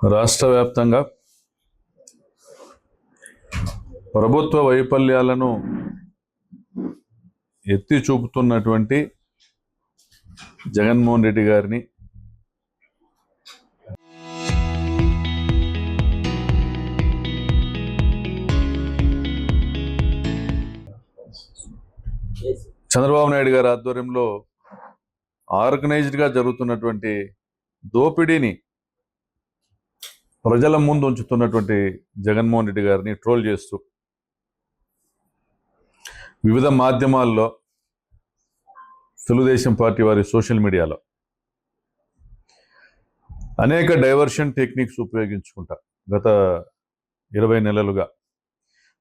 రాష్ట్ర వ్యాప్తంగా ప్రభుత్వ వైఫల్యాలను ఎత్తి చూపుతున్నటువంటి జగన్మోహన్ రెడ్డి గారిని చంద్రబాబు నాయుడు గారి ఆధ్వర్యంలో ఆర్గనైజ్డ్గా జరుగుతున్నటువంటి దోపిడీని ప్రజల ముందు ఉంచుతున్నటువంటి జగన్మోహన్ రెడ్డి గారిని ట్రోల్ చేస్తూ వివిధ మాధ్యమాల్లో, తెలుగుదేశం పార్టీ వారి సోషల్ మీడియాలో అనేక డైవర్షన్ టెక్నిక్స్ ఉపయోగించుకుంటా గత 20 నెలలుగా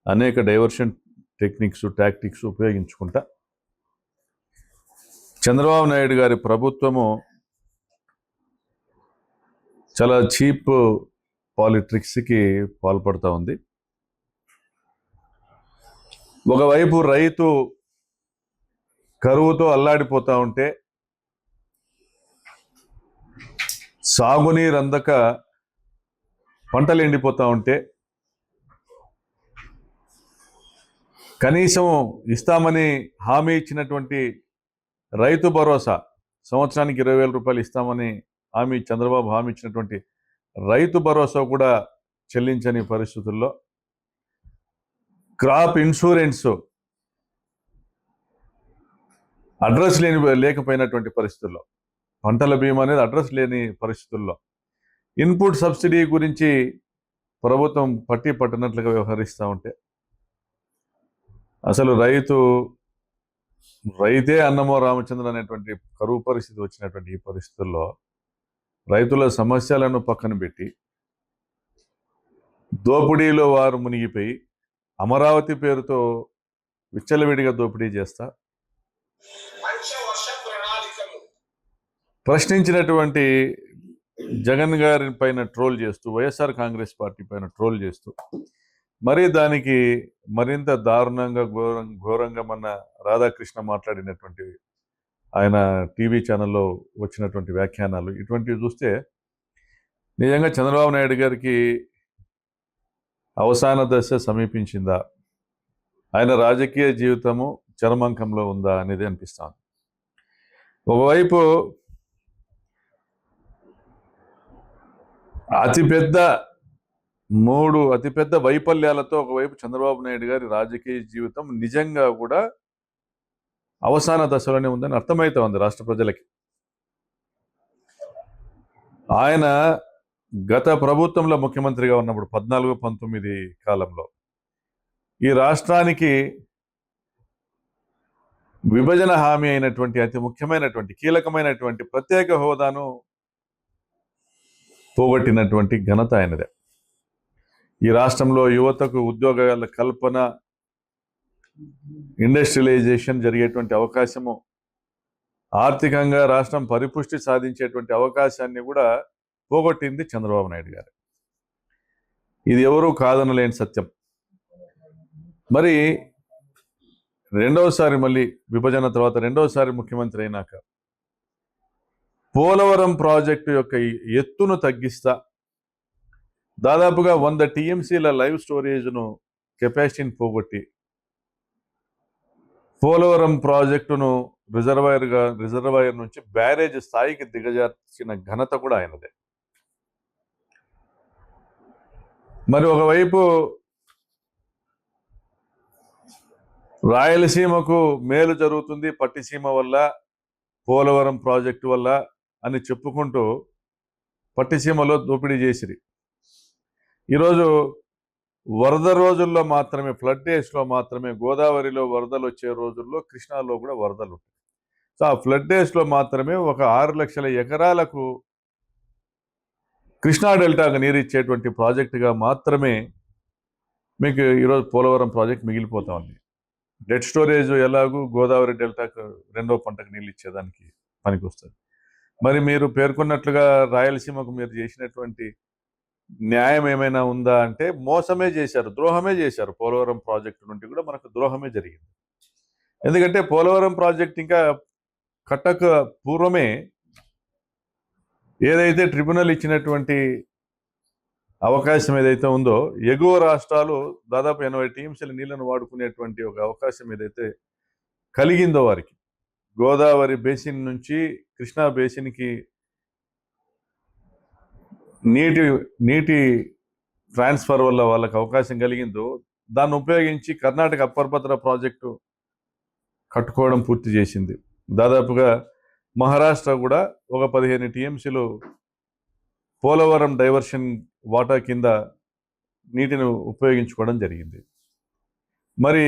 అనేక డైవర్షన్ టాక్టిక్స్ ఉపయోగించుకుంటా చంద్రబాబు నాయుడు గారి ప్రభుత్వము చాలా చీప్ పాలిటిక్స్కి పాల్పడుతూ ఉంది. ఒకవైపు రైతు కరువుతో అల్లాడిపోతూ ఉంటే, సాగునీరు అందక పంటలు ఎండిపోతూ ఉంటే కనీసం ఇస్తామని హామీ ఇచ్చినటువంటి రైతు భరోసా, సంవత్సరానికి 20,000 రూపాయలు ఇస్తామని చంద్రబాబు హామీ ఇచ్చినటువంటి రైతు భరోసా కూడా చెల్లించని పరిస్థితుల్లో, క్రాప్ ఇన్సూరెన్స్ అడ్రస్ లేకపోయినటువంటి పరిస్థితుల్లో, పంటల బీమా అనేది అడ్రస్ లేని పరిస్థితుల్లో, ఇన్పుట్ సబ్సిడీ గురించి ప్రభుత్వం పట్టినట్లుగా వ్యవహరిస్తూ ఉంటే, అసలు రైతే అన్నమో రామచంద్ర అనేటువంటి కరువు పరిస్థితి వచ్చినటువంటి ఈ పరిస్థితుల్లో రైతుల సమస్యలను పక్కన పెట్టి దోపిడీలో వారు మునిగిపోయి అమరావతి పేరుతో విచ్చలవిడిగా దోపిడీ చేస్తా ప్రశ్నించినటువంటి జగన్ గారి పైన ట్రోల్ చేస్తూ, వైఎస్ఆర్ కాంగ్రెస్ పార్టీ పైన ట్రోల్ చేస్తూ, మరి దానికి మరింత దారుణంగా ఘోరంగా మన రాధాకృష్ణ మాట్లాడినటువంటి ఆయన టీవీ ఛానల్లో వచ్చినటువంటి వ్యాఖ్యానాలు, ఇటువంటివి చూస్తే నిజంగా చంద్రబాబు నాయుడు గారికి అవసాన దశ సమీపించిందా, ఆయన రాజకీయ జీవితము చరమాంకంలో ఉందా అనేది అనిపిస్తాను. ఒకవైపు అతిపెద్ద వైఫల్యాలతో ఒకవైపు చంద్రబాబు నాయుడు గారి రాజకీయ జీవితం నిజంగా కూడా అవసాన దశలోనే ఉందని అర్థమవుతా ఉంది రాష్ట్ర ప్రజలకి. ఆయన గత ప్రభుత్వంలో ముఖ్యమంత్రిగా ఉన్నప్పుడు 14-19 కాలంలో ఈ రాష్ట్రానికి విభజన హామీ అయినటువంటి అతి ముఖ్యమైనటువంటి కీలకమైనటువంటి ప్రత్యేక హోదాను పోగొట్టినటువంటి ఘనత ఆయనదే. ఈ రాష్ట్రంలో యువతకు ఉద్యోగాల కల్పన, ఇండస్ట్రియలైజేషన్ జరిగేటువంటి అవకాశము, ఆర్థికంగా రాష్ట్రం పరిపుష్టి సాధించేటువంటి అవకాశాన్ని కూడా పోగొట్టింది చంద్రబాబు నాయుడు గారు. ఇది ఎవరూ కాదనలేని సత్యం. మరి మళ్ళీ విభజన తర్వాత రెండవసారి ముఖ్యమంత్రి అయినాక పోలవరం ప్రాజెక్టు యొక్క ఎత్తును తగ్గిస్తా దాదాపుగా 100 టీఎంసీల లైవ్ స్టోరేజ్ను కెపాసిటీని పోగొట్టి పోలవరం ప్రాజెక్టును రిజర్వాయర్ నుంచి బ్యారేజ్ స్థాయికి దిగజార్చిన ఘనత కూడా ఆయనదే. మరి ఒకవైపు రాయలసీమకు మేలు జరుగుతుంది పట్టిసీమ వల్ల, పోలవరం ప్రాజెక్టు వల్ల అని చెప్పుకుంటూ పట్టిసీమలో దోపిడీ చేసిరి. ఈరోజు వరద రోజుల్లో మాత్రమే, ఫ్లడ్ డేస్లో మాత్రమే, గోదావరిలో వరదలు వచ్చే రోజుల్లో కృష్ణాలో కూడా వరదలు ఉంటాయి. సో ఆ ఫ్లడ్ డేస్లో మాత్రమే ఒక 6 లక్షల ఎకరాలకు కృష్ణా డెల్టాకు నీరు ఇచ్చేటువంటి ప్రాజెక్టుగా మాత్రమే మీకు ఈరోజు పోలవరం ప్రాజెక్ట్ మిగిలిపోతా ఉంది. డెడ్ స్టోరేజ్ ఎలాగూ గోదావరి డెల్టాకు రెండో పంటకు నీళ్ళు ఇచ్చేదానికి పనికి వస్తుంది. మరి మీరు పేర్కొన్నట్లుగా రాయలసీమకు మీరు చేసినటువంటి న్యాయం ఏమైనా ఉందా అంటే మోసమే చేశారు, ద్రోహమే చేశారు. పోలవరం ప్రాజెక్టు నుండి కూడా మనకు ద్రోహమే జరిగింది. ఎందుకంటే పోలవరం ప్రాజెక్ట్ ఇంకా కట్టక పూర్వమే ఏదైతే ట్రిబ్యునల్ ఇచ్చినటువంటి అవకాశం ఏదైతే ఉందో ఎగువ రాష్ట్రాలు దాదాపు 80 టీఎంసీల నీళ్లను వాడుకునేటువంటి ఒక అవకాశం ఏదైతే కలిగిందో వారికి, గోదావరి బేసిన్ నుంచి కృష్ణా బేసిన్కి నీటి నీటి ట్రాన్స్ఫర్ వల్ల వాళ్ళకి అవకాశం కలిగిందో దాన్ని ఉపయోగించి కర్ణాటక అప్పర్ భద్ర ప్రాజెక్టు కట్టుకోవడం పూర్తి చేసింది. దాదాపుగా మహారాష్ట్ర కూడా ఒక 15 టీఎంసీలు పోలవరం డైవర్షన్ వాటా కింద నీటిని ఉపయోగించుకోవడం జరిగింది. మరి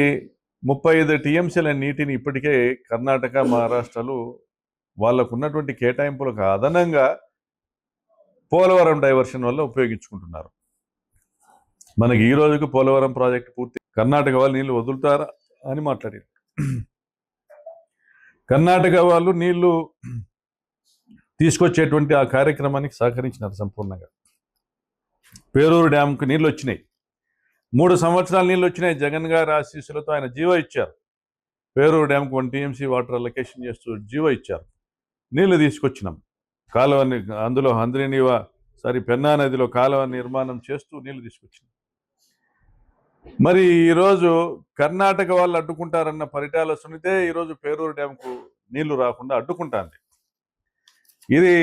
35 టీఎంసీల నీటిని ఇప్పటికే కర్ణాటక మహారాష్ట్రలు వాళ్ళకు ఉన్నటువంటి కేటాయింపులకు అదనంగా పోలవరం డైవర్షన్ వల్ల ఉపయోగించుకుంటున్నారు. మనకి ఈ రోజుకు పోలవరం ప్రాజెక్టు పూర్తి కర్ణాటక వాళ్ళు నీళ్లు వదులుతారా అని మాట్లాడారు. కర్ణాటక వాళ్ళు నీళ్లు తీసుకొచ్చేటువంటి ఆ కార్యక్రమానికి సహకరించినారు సంపూర్ణంగా. పేరూరు డ్యాంకు నీళ్ళు వచ్చినాయి, 3 సంవత్సరాలు నీళ్ళు వచ్చినాయి. జగన్ గారి ఆశీస్సులతో ఆయన జీవో ఇచ్చారు. పేరూరు డ్యాంకు 1 టీఎంసీ వాటర్ అలొకేషన్ చేస్తూ జీవో ఇచ్చారు. నీళ్లు తీసుకొచ్చినాం. కాలువని అందులో పెన్నా నదిలో కాలువ నిర్మాణం చేస్తూ నీళ్లు తీసుకొచ్చినాం. మరి ఈరోజు కర్ణాటక వాళ్ళు అడ్డుకుంటారన్న పరిటాల సునీతే ఈరోజు పేరూరు డ్యాంకు నీళ్లు రాకుండా అడ్డుకుంటాంది. ఇది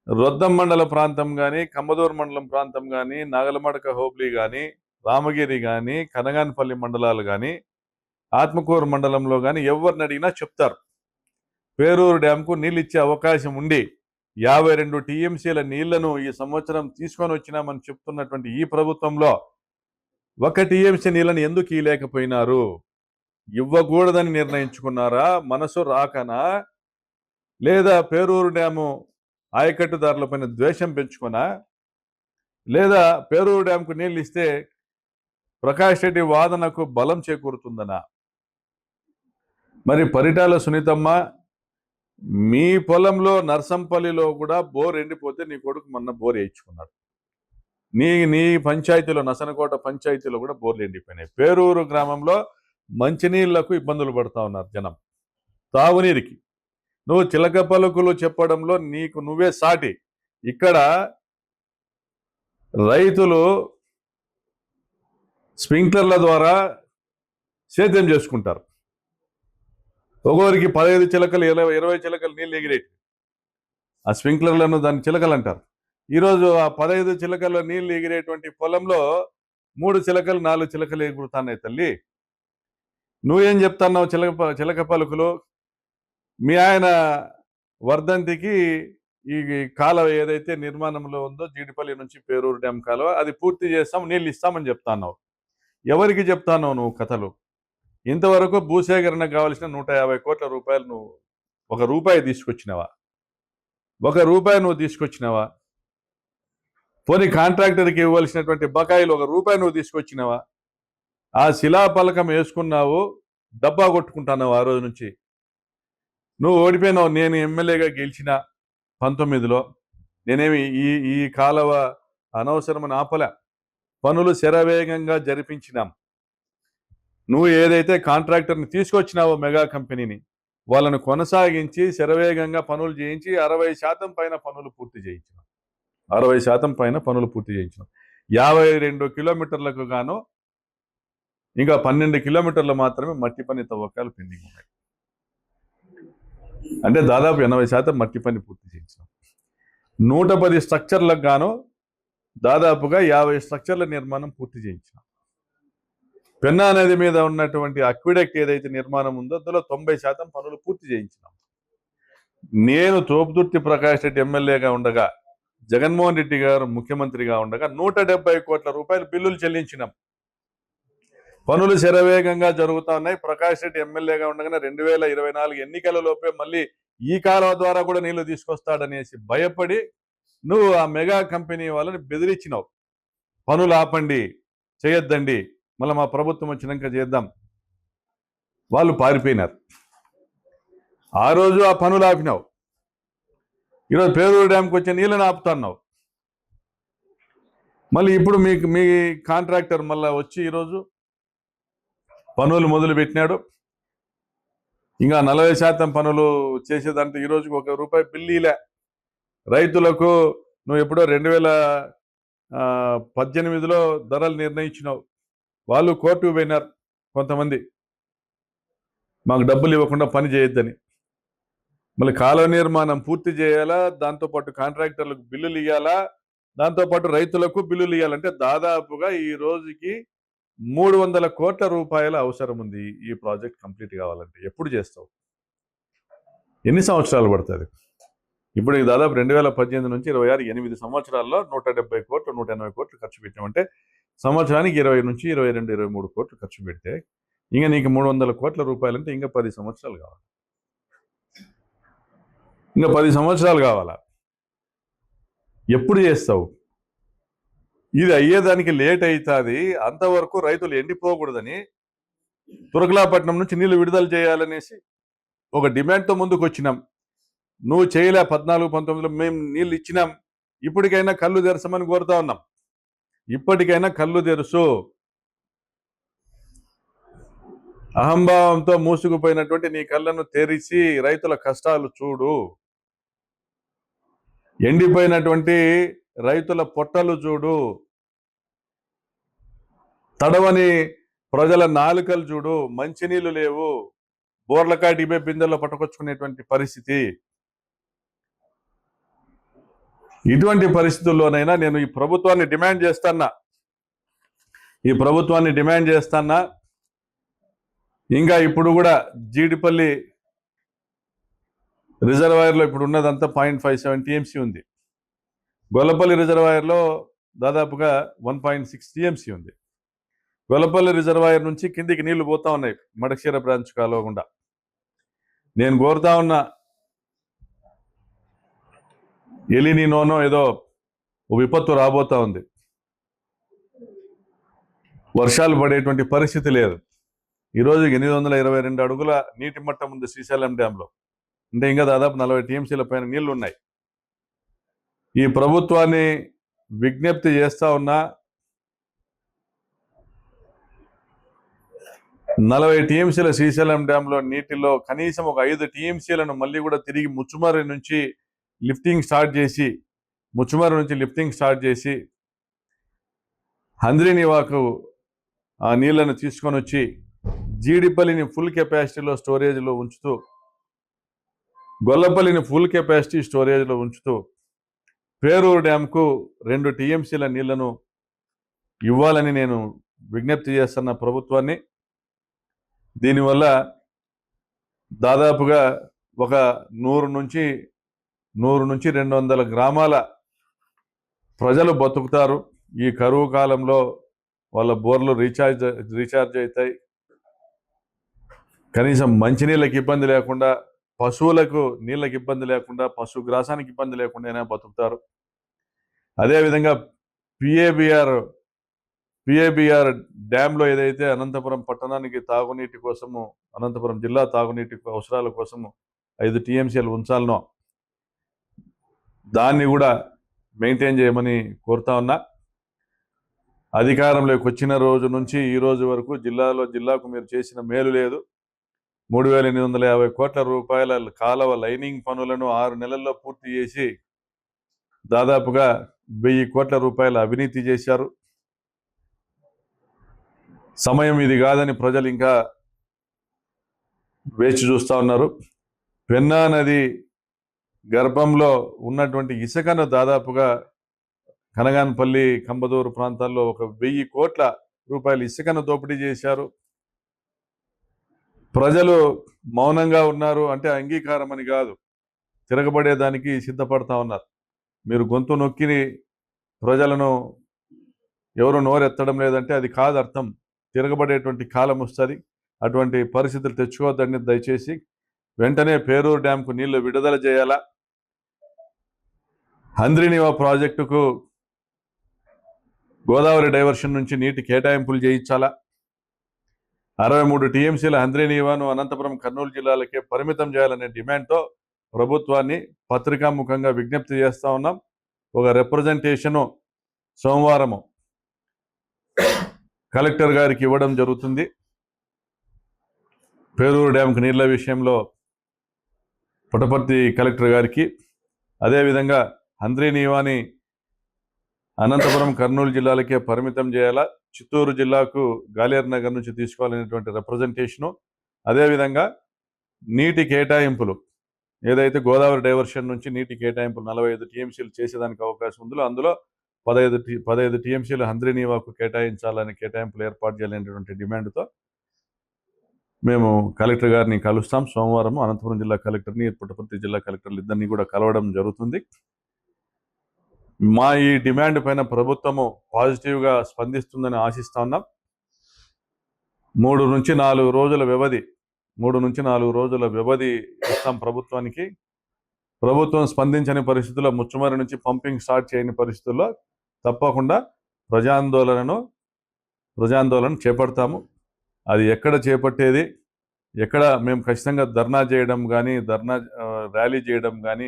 రొద్దం మండల ప్రాంతం కానీ, కమ్మదూరు మండలం ప్రాంతం కానీ, నాగలమడక హోబ్లీ కానీ, రామగిరి కానీ, కనగానపల్లి మండలాలు కానీ, ఆత్మకూరు మండలంలో కానీ ఎవరిని అడిగినా చెప్తారు పేరూరు డ్యాంకు నీళ్ళు ఇచ్చే అవకాశం ఉండి 52 టీఎంసీల నీళ్లను ఈ సంవత్సరం తీసుకొని వచ్చినామని చెప్తున్నటువంటి ఈ ప్రభుత్వంలో 1 టీఎంసీ నీళ్ళని ఎందుకు ఇవ్వలేకపోయినారు? ఇవ్వకూడదని నిర్ణయించుకున్నారా? మనసు రాకనా? లేదా పేరూరు డ్యాము ఆయకట్టుదారులపైన ద్వేషం పెంచుకున్నా? లేదా పేరూరు డ్యాంకు నీళ్ళు ఇస్తే ప్రకాష్ రెడ్డి వాదనకు బలం చేకూరుతుందనా? మరి పరిటాల సునీతమ్మ, మీ పొలంలో నర్సంపల్లిలో కూడా బోర్ ఎండిపోతే నీ కొడుకు మొన్న బోర్ వేయించుకున్నాడు. నీ పంచాయతీలో, నసనకోట పంచాయతీలో కూడా బోర్లు ఎండిపోయినాయి. పేరూరు గ్రామంలో మంచినీళ్లకు ఇబ్బందులు పడుతూ ఉన్నారు జనం, తాగునీరికి. నువ్వు చిలక పలుకులు చెప్పడంలో నీకు నువ్వే సాటి. ఇక్కడ రైతులు స్ప్రింక్లర్ల ద్వారా సేద్యం చేసుకుంటారు. ఒక్కొరికి 15 చిలకలు 20 చిలకలు నీళ్ళు ఎగిరేటి. ఆ స్ప్రింక్లర్లను దాన్ని చిలకలు అంటారు. ఈరోజు ఆ 15 చిలకల నీళ్ళు ఎగిరేటువంటి పొలంలో 3 చిలకలు 4 చిలకలు ఎగురుతున్నాయి. తల్లి, నువ్వేం చెప్తున్నావు? చిలక పలుకులు. మీ ఆయన వర్ధంతికి ఈ కాలువ ఏదైతే నిర్మాణంలో ఉందో జీడిపల్లి నుంచి పేరూరు డ్యామ్ కాలువ, అది పూర్తి చేస్తాం, నీళ్ళు ఇస్తామని చెప్తున్నావు. ఎవరికి చెప్తానో నువ్వు కథలు? ఇంతవరకు భూసేకరణకు కావాల్సిన 150 కోట్ల రూపాయలు నువ్వు ₹1 తీసుకొచ్చినావా? ₹1 నువ్వు తీసుకొచ్చినావా? పోనీ కాంట్రాక్టర్కి ఇవ్వాల్సినటువంటి బకాయిలు ₹1 నువ్వు తీసుకొచ్చినావా? ఆ శిలాపలకం వేసుకున్నావు, డబ్బా కొట్టుకుంటున్నావు. ఆ రోజు నుంచి నువ్వు ఓడిపోయినావు. నేను ఎమ్మెల్యేగా గెలిచిన 19లో నేనేమి ఈ కాలువ అనవసరమని ఆపలే. పనులు శరవేగంగా జరిపించినాం. నువ్వు ఏదైతే కాంట్రాక్టర్ని తీసుకొచ్చినావో మెగా కంపెనీని, వాళ్ళను కొనసాగించి శరవేగంగా పనులు చేయించి 60% పైన పనులు పూర్తి చేయించినాం. 60% పైన పనులు పూర్తి చేయించినాం. 52 కిలోమీటర్లకు గాను ఇంకా 12 కిలోమీటర్లు మాత్రమే మట్టి పని తవ్వకాలు పెండింగ్ ఉన్నాయి. అంటే దాదాపు 80% మట్టి పని పూర్తి చేయించినాం. 110 స్ట్రక్చర్లకు గాను దాదాపుగా 50 స్ట్రక్చర్ల నిర్మాణం పూర్తి చేయించినాం. పెన్నా నది మీద ఉన్నటువంటి అక్విడక్ట్ ఏదైతే నిర్మాణం ఉందో అందులో 90% పనులు పూర్తి చేయించినాం. నేను తోపుదుర్తి ప్రకాష్ రెడ్డి ఎమ్మెల్యేగా ఉండగా, జగన్మోహన్ రెడ్డి గారు ముఖ్యమంత్రిగా ఉండగా 170 కోట్ల రూపాయలు బిల్లులు చెల్లించినాం. పనులు శరవేగంగా జరుగుతా ఉన్నాయి. ప్రకాష్ రెడ్డి ఎమ్మెల్యేగా ఉండగానే 2024 ఎన్నికల లోపే మళ్ళీ ఈ కాలువ ద్వారా కూడా నీళ్లు తీసుకొస్తాడనేసి భయపడి నువ్వు ఆ మెగా కంపెనీ వాళ్ళని బెదిరించినావు. పనులు ఆపండి, చేయొద్దండి, మళ్ళీ మా ప్రభుత్వం వచ్చినాక చేద్దాం. వాళ్ళు పారిపోయినారు. ఆ రోజు ఆ పనులు ఆపినావు. ఈరోజు పేరూరు డ్యాంకి వచ్చే నీళ్ళని ఆపుతున్నావు. మళ్ళీ ఇప్పుడు మీ కాంట్రాక్టర్ మళ్ళీ వచ్చి ఈరోజు పనులు మొదలు పెట్టినాడు. ఇంకా 40% పనులు చేసేదంటే ఈరోజుకు ₹1 బిల్లీలే. రైతులకు నువ్వు ఎప్పుడో 18లో ధరలు నిర్ణయించినావు. వాళ్ళు కోర్టుకు పోయినారు కొంతమంది, మాకు డబ్బులు ఇవ్వకుండా పని చేయొద్దని. మళ్ళీ కాలువ నిర్మాణం పూర్తి చేయాలా, దాంతోపాటు కాంట్రాక్టర్లకు బిల్లులు ఇవ్వాలా, దాంతోపాటు రైతులకు బిల్లులు ఇవ్వాలంటే దాదాపుగా ఈ రోజుకి 300 కోట్ల రూపాయల అవసరం ఉంది ఈ ప్రాజెక్ట్ కంప్లీట్ కావాలంటే. ఎప్పుడు చేస్తావు? ఎన్ని సంవత్సరాలు పడుతుంది? ఇప్పుడు దాదాపు 2018 నుంచి 26 8 సంవత్సరాల్లో 170 కోట్లు 180 కోట్లు ఖర్చు పెట్టామంటే సంవత్సరానికి 20 నుంచి 22 23 కోట్లు ఖర్చు పెడితే ఇంకా నీకు 300 కోట్ల రూపాయలంటే ఇంకా 10 సంవత్సరాలు కావాలి. ఇంకా 10 సంవత్సరాలు కావాలా? ఎప్పుడు చేస్తావు? ఇది అయ్యేదానికి లేట్ అవుతుంది. అంతవరకు రైతులు ఎండిపోకూడదని తురకలాపట్నం నుంచి నీళ్లు విడుదల చేయాలనేసి ఒక డిమాండ్తో ముందుకు వచ్చినాం. నువ్వు చేయలే. 14 19లో మేము నీళ్ళు ఇచ్చినాం. ఇప్పటికైనా కళ్ళు తెరచమని కోరుతా ఉన్నాం. ఇప్పటికైనా కళ్ళు తెరుసు. అహంభావంతో మూసుకుపోయినటువంటి నీ కళ్ళను తెరిచి రైతుల కష్టాలు చూడు. ఎండిపోయినటువంటి రైతుల పొట్టలు చూడు. తడవని ప్రజల నాలుకలు చూడు. మంచినీళ్ళు లేవు. బోర్లకాయ డిబే బిందెల్లో పట్టుకొచ్చుకునేటువంటి పరిస్థితి. ఇటువంటి పరిస్థితుల్లోనైనా నేను ఈ ప్రభుత్వాన్ని డిమాండ్ చేస్తానా. ఇంకా ఇప్పుడు కూడా జీడిపల్లి రిజర్వాయర్లో ఇప్పుడు ఉన్నదంతా 0.57 టీఎంసీ ఉంది. గొల్లపల్లి రిజర్వాయర్లో దాదాపుగా 1.6 టీఎంసీ ఉంది. గొల్లపల్లి రిజర్వాయర్ నుంచి కిందికి నీళ్లు పోతా ఉన్నాయి మడక్షీర బ్రాంచ్ కాలువ గుండా. నేను కోరుతా ఉన్నా, ఎలినినోనో ఏదో విపత్తు రాబోతా ఉంది. వర్షాలు పడేటువంటి పరిస్థితి లేదు. ఈరోజు 822 అడుగుల నీటి మట్టం ఉంది శ్రీశైలం డ్యాంలో. అంటే ఇంకా దాదాపు 40 టీఎంసీల పైన నీళ్లు ఉన్నాయి. ఈ ప్రభుత్వాన్ని విజ్ఞప్తి చేస్తా ఉన్నా, 40 టీఎంసీల శ్రీశైలం డ్యాంలో నీటిలో కనీసం ఒక 5 టీఎంసీలను మళ్ళీ కూడా తిరిగి ముచ్చుమర్రి నుంచి లిఫ్టింగ్ స్టార్ట్ చేసి హంద్రీనివాకు ఆ నీళ్లను తీసుకొని వచ్చి జీడిపల్లిని ఫుల్ కెపాసిటీలో స్టోరేజ్లో ఉంచుతూ, గొల్లపల్లిని ఫుల్ కెపాసిటీ స్టోరేజ్లో ఉంచుతూ పేరూరు డ్యాంకు 2 టీఎంసీల నీళ్లను ఇవ్వాలని నేను విజ్ఞప్తి చేస్తున్న ప్రభుత్వాన్ని. దీనివల్ల దాదాపుగా ఒక 100 నుంచి 200 గ్రామాల ప్రజలు బతుకుతారు. ఈ కరువు కాలంలో వాళ్ళ బోర్లు రీఛార్జ్ అవుతాయి. కనీసం మంచినీళ్ళకి ఇబ్బంది లేకుండా, పశువులకు నీళ్ళకి ఇబ్బంది లేకుండా, పశుగ్రాసానికి ఇబ్బంది లేకుండా బతుకుతారు. అదేవిధంగా పిఏబిఆర్ డ్యాంలో ఏదైతే అనంతపురం పట్టణానికి తాగునీటి కోసము, అనంతపురం జిల్లా తాగునీటి అవసరాల కోసము 5 టీఎంసీలు ఉంచాలనో దాన్ని కూడా మెయింటైన్ చేయమని కోరుతా ఉన్నా. అధికారంలోకి వచ్చిన రోజు నుంచి ఈ రోజు వరకు జిల్లాకు మీరు చేసిన మేలు లేదు. 3850 కోట్ల రూపాయల కాలువ లైనింగ్ పనులను 6 నెలల్లో పూర్తి చేసి దాదాపుగా 1000 కోట్ల రూపాయల అవినీతి చేశారు. సమయం ఇది కాదని ప్రజలు ఇంకా వేచి చూస్తూ ఉన్నారు. పెన్నా నది గర్భంలో ఉన్నటువంటి ఇసుకను దాదాపుగా కనగానపల్లి, కంబదూరు ప్రాంతాల్లో ఒక 1000 కోట్ల రూపాయల ఇసుకను దోపిడీ చేశారు. ప్రజలు మౌనంగా ఉన్నారు అంటే అంగీకారం అని కాదు, తిరగబడేదానికి సిద్ధపడతా ఉన్నారు. మీరు గొంతు నొక్కి ప్రజలను ఎవరు నోరెత్తడం లేదంటే అది కాదు అర్థం. తిరగబడేటువంటి కాలం వస్తుంది. అటువంటి పరిస్థితులు తెచ్చుకోవద్దని దయచేసి వెంటనే పేరూరు డ్యాంకు నీళ్లు విడుదల చేయాలా. హంద్రీనివా ప్రాజెక్టుకు గోదావరి డైవర్షన్ నుంచి నీటి కేటాయింపులు చేయించాలా. 63 టీఎంసీల హంద్రీనివాను అనంతపురం, కర్నూలు జిల్లాలకే పరిమితం చేయాలనే డిమాండ్తో ప్రభుత్వాన్ని పత్రికాముఖంగా విజ్ఞప్తి చేస్తా ఉన్నాం. ఒక రిప్రజెంటేషను సోమవారము కలెక్టర్ గారికి ఇవ్వడం జరుగుతుంది. పేరూరు డ్యాంకు నీళ్ల విషయంలో పుట్టపర్తి కలెక్టర్ గారికి, అదేవిధంగా హంద్రీనివాని అనంతపురం కర్నూలు జిల్లాలకే పరిమితం చేయాలా, చిత్తూరు జిల్లాకు గాలేరు నగర్ నుంచి తీసుకోవాలనేటువంటి రిప్రజెంటేషను, అదేవిధంగా నీటి కేటాయింపులు ఏదైతే గోదావరి డైవర్షన్ నుంచి నీటి కేటాయింపులు 45 టీఎంసీలు చేసేదానికి అవకాశం ఉందో అందులో 15 టీఎంసీలు హంద్రీనీవాకు కేటాయింపులు ఏర్పాటు చేయాలనేటువంటి డిమాండ్తో మేము కలెక్టర్ గారిని కలుస్తాం. సోమవారం అనంతపురం జిల్లా కలెక్టర్ని, పుట్టపర్తి జిల్లా కలెక్టర్లు ఇద్దరిని కూడా కలవడం జరుగుతుంది. మా ఈ డిమాండ్ పైన ప్రభుత్వము పాజిటివ్గా స్పందిస్తుందని ఆశిస్తా ఉన్నాం. 3 నుంచి 4 రోజుల వ్యవధి ఇస్తాం ప్రభుత్వానికి. ప్రభుత్వం స్పందించని పరిస్థితుల్లో, ముచ్చుమరి నుంచి పంపింగ్ స్టార్ట్ చేయని పరిస్థితుల్లో తప్పకుండా ప్రజాందోళన చేపడతాము. అది ఎక్కడ చేపట్టేది, ఎక్కడ మేము ఖచ్చితంగా ధర్నా చేయడం కానీ, ర్యాలీ చేయడం కానీ,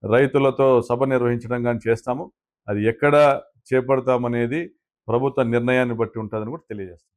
రైతులతో సభ నిర్వహించడం కానీ చేస్తాము. అది ఎక్కడ చేపడతామనేది ప్రభుత్వ నిర్ణయాన్ని బట్టి ఉంటుందని కూడా తెలియజేస్తాం.